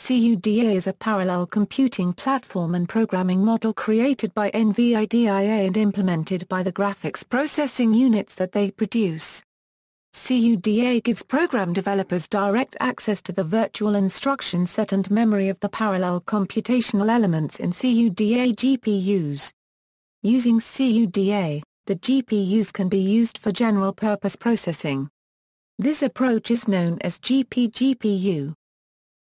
CUDA is a parallel computing platform and programming model created by NVIDIA and implemented by the graphics processing units that they produce. CUDA gives program developers direct access to the virtual instruction set and memory of the parallel computational elements in CUDA GPUs. Using CUDA, the GPUs can be used for general-purpose processing. This approach is known as GPGPU.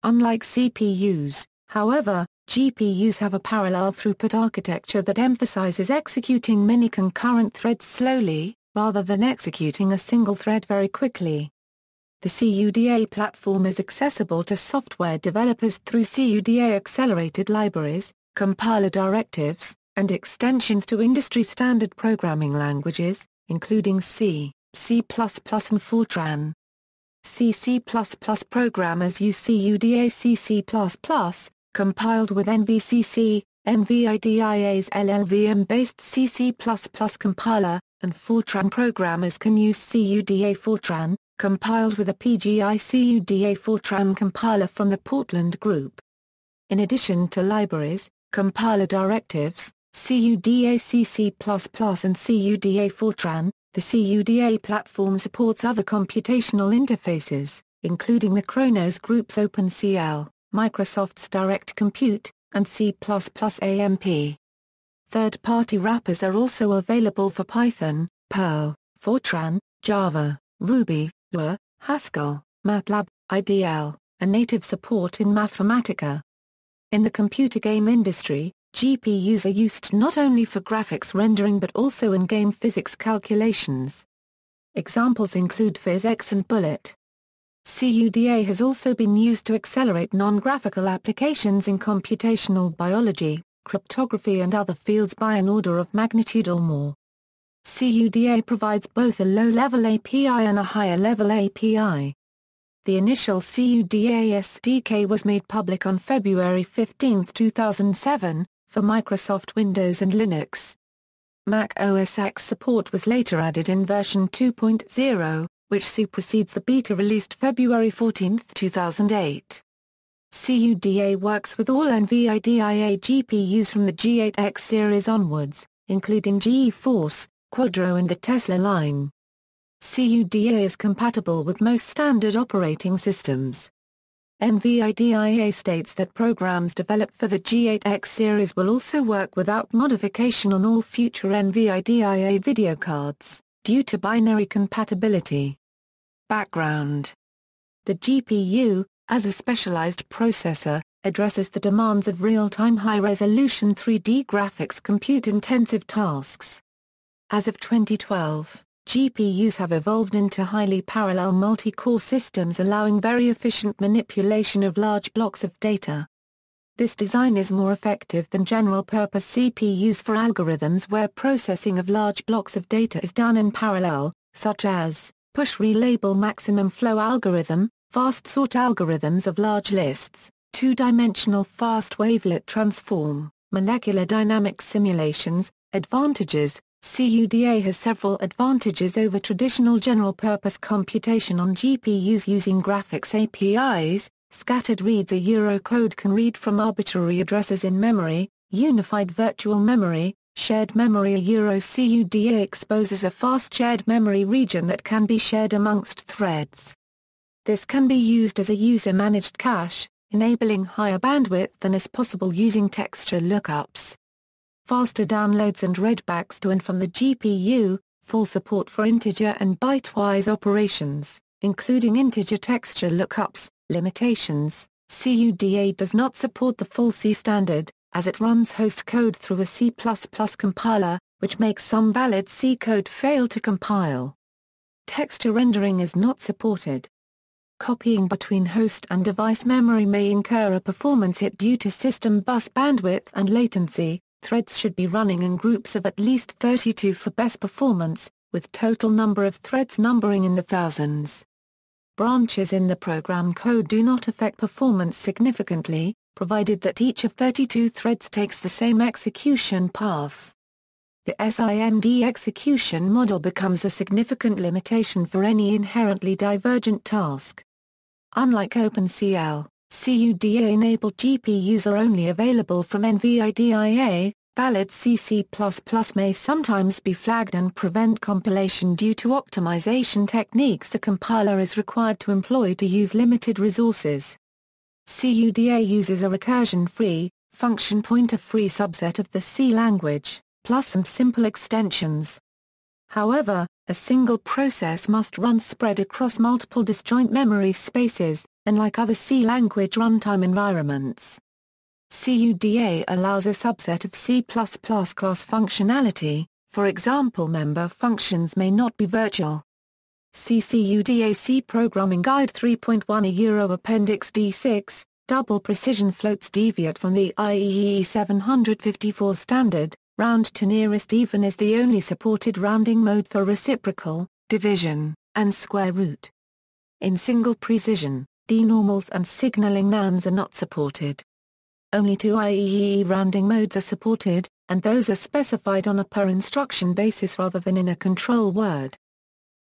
Unlike CPUs, however, GPUs have a parallel throughput architecture that emphasizes executing many concurrent threads slowly, rather than executing a single thread very quickly. The CUDA platform is accessible to software developers through CUDA accelerated libraries, compiler directives, and extensions to industry-standard programming languages, including C, C++, and Fortran. C++ programmers use CUDA C++, compiled with NVCC, NVIDIA's LLVM-based C++ compiler, and Fortran programmers can use CUDA Fortran, compiled with a PGI CUDA Fortran compiler from the Portland Group. In addition to libraries, compiler directives, CUDA C++, and CUDA Fortran, the CUDA platform supports other computational interfaces, including the Khronos Group's OpenCL, Microsoft's Direct Compute, and C++ AMP. Third-party wrappers are also available for Python, Perl, Fortran, Java, Ruby, Lua, Haskell, MATLAB, IDL, and native support in Mathematica. In the computer game industry, GPUs are used not only for graphics rendering but also in game physics calculations. Examples include PhysX and Bullet. CUDA has also been used to accelerate non-graphical applications in computational biology, cryptography and other fields by an order of magnitude or more. CUDA provides both a low-level API and a higher-level API. The initial CUDA SDK was made public on February 15, 2007, for Microsoft Windows and Linux. Mac OS X support was later added in version 2.0, which supersedes the beta released February 14, 2008. CUDA works with all NVIDIA GPUs from the G8X series onwards, including GeForce, Quadro and the Tesla line. CUDA is compatible with most standard operating systems. NVIDIA states that programs developed for the G8X series will also work without modification on all future NVIDIA video cards, due to binary compatibility. Background: the GPU, as a specialized processor, addresses the demands of real-time high-resolution 3D graphics compute-intensive tasks. As of 2012, GPUs have evolved into highly parallel multi-core systems allowing very efficient manipulation of large blocks of data. This design is more effective than general-purpose CPUs for algorithms where processing of large blocks of data is done in parallel, such as push-relabel maximum flow algorithm, fast sort algorithms of large lists, two-dimensional fast wavelet transform, molecular dynamics simulations. Advantages: CUDA has several advantages over traditional general-purpose computation on GPUs using graphics APIs. Scattered reads a Eurocode can read from arbitrary addresses in memory, unified virtual memory, shared memory. A Euro CUDA exposes a fast shared memory region that can be shared amongst threads. This can be used as a user-managed cache, enabling higher bandwidth than is possible using texture lookups. Faster downloads and readbacks to and from the GPU, full support for integer and byte-wise operations, including integer texture lookups. Limitations: CUDA does not support the full C standard, as it runs host code through a C++ compiler, which makes some valid C code fail to compile. Texture rendering is not supported. Copying between host and device memory may incur a performance hit due to system bus bandwidth and latency. Threads should be running in groups of at least 32 for best performance, with total number of threads numbering in the thousands. Branches in the program code do not affect performance significantly, provided that each of 32 threads takes the same execution path. The SIMD execution model becomes a significant limitation for any inherently divergent task. Unlike OpenCL, CUDA-enabled GPUs are only available from NVIDIA. Valid C++ may sometimes be flagged and prevent compilation due to optimization techniques the compiler is required to employ to use limited resources. CUDA uses a recursion-free, function pointer-free subset of the C language, plus some simple extensions. However, a single process must run spread across multiple disjoint memory spaces, unlike other C language runtime environments. CUDA allows a subset of C++ class functionality, for example member functions may not be virtual. See CUDA C Programming Guide 3.1 Euro Appendix D6, double precision floats deviate from the IEEE 754 standard, round to nearest even is the only supported rounding mode for reciprocal, division, and square root. In single precision, denormals and signaling NANDs are not supported. Only two IEEE rounding modes are supported, and those are specified on a per-instruction basis rather than in a control word.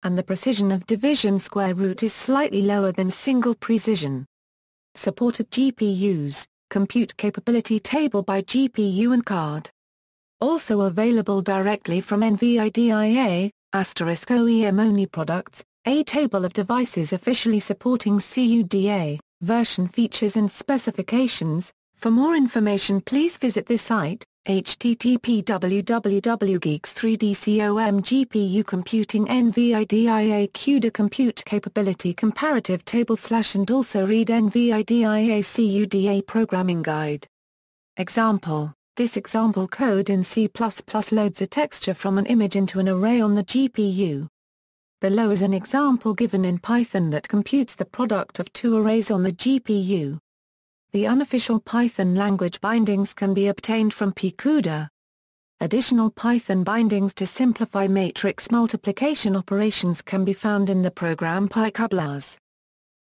And the precision of division square root is slightly lower than single precision. Supported GPUs, compute capability table by GPU and card. Also available directly from NVIDIA, *OEM only products, a table of devices officially supporting CUDA, version features and specifications. For more information please visit this site, http://www.geeks3d.com GPU Computing NVIDIA CUDA Compute Capability Comparative Table / and also read NVIDIA CUDA Programming Guide. Example: this example code in C++ loads a texture from an image into an array on the GPU. Below is an example given in Python that computes the product of two arrays on the GPU. The unofficial Python language bindings can be obtained from CUDA. Additional Python bindings to simplify matrix multiplication operations can be found in the program PyCublas.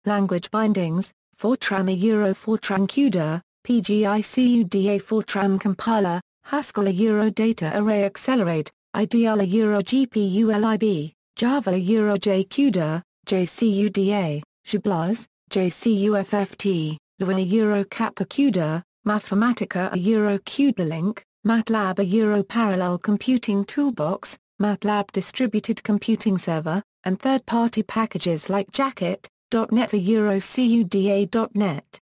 Language bindings: Fortran Euro Fortran CUDA, PGI CUDA Fortran Compiler, Haskell Euro Data Array Accelerate, Ideal Euro GPU LIB, Java Euro JCUDA, JCUDA, JBLAS, JCUFFT. Lua Euro Kappa CUDA, Mathematica Euro CUDA-Link, MATLAB Euro Parallel Computing Toolbox, MATLAB Distributed Computing Server, and third-party packages like Jacket.NET Euro CUDA.NET.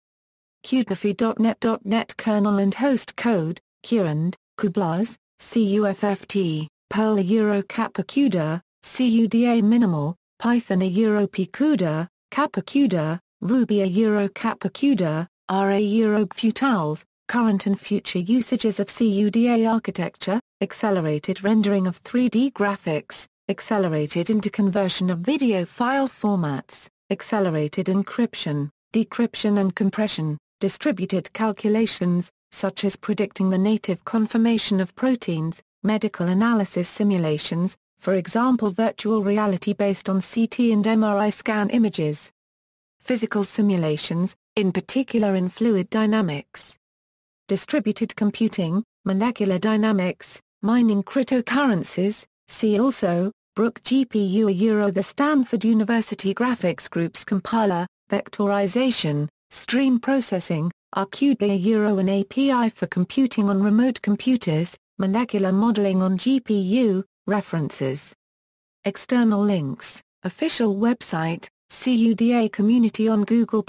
CUDA.NET kernel and host code, Curand, Kublas, CUFFT, Perl Euro Kappa CUDA, CUDA Minimal, Python Euro PCUDA, Kappa CUDA, Ruby Euro Kappa CUDA, RA Euro Futals, current and future usages of CUDA architecture, accelerated rendering of 3D graphics, accelerated interconversion of video file formats, accelerated encryption, decryption and compression, distributed calculations, such as predicting the native conformation of proteins, medical analysis simulations, for example virtual reality based on CT and MRI scan images. Physical simulations, in particular in fluid dynamics. Distributed computing, molecular dynamics, mining cryptocurrencies, see also, Brook GPU Euro the Stanford University Graphics Group's compiler, vectorization, stream processing, CUDA Euro an API for computing on remote computers, molecular modeling on GPU, references. External links, official website, CUDA community on Google+.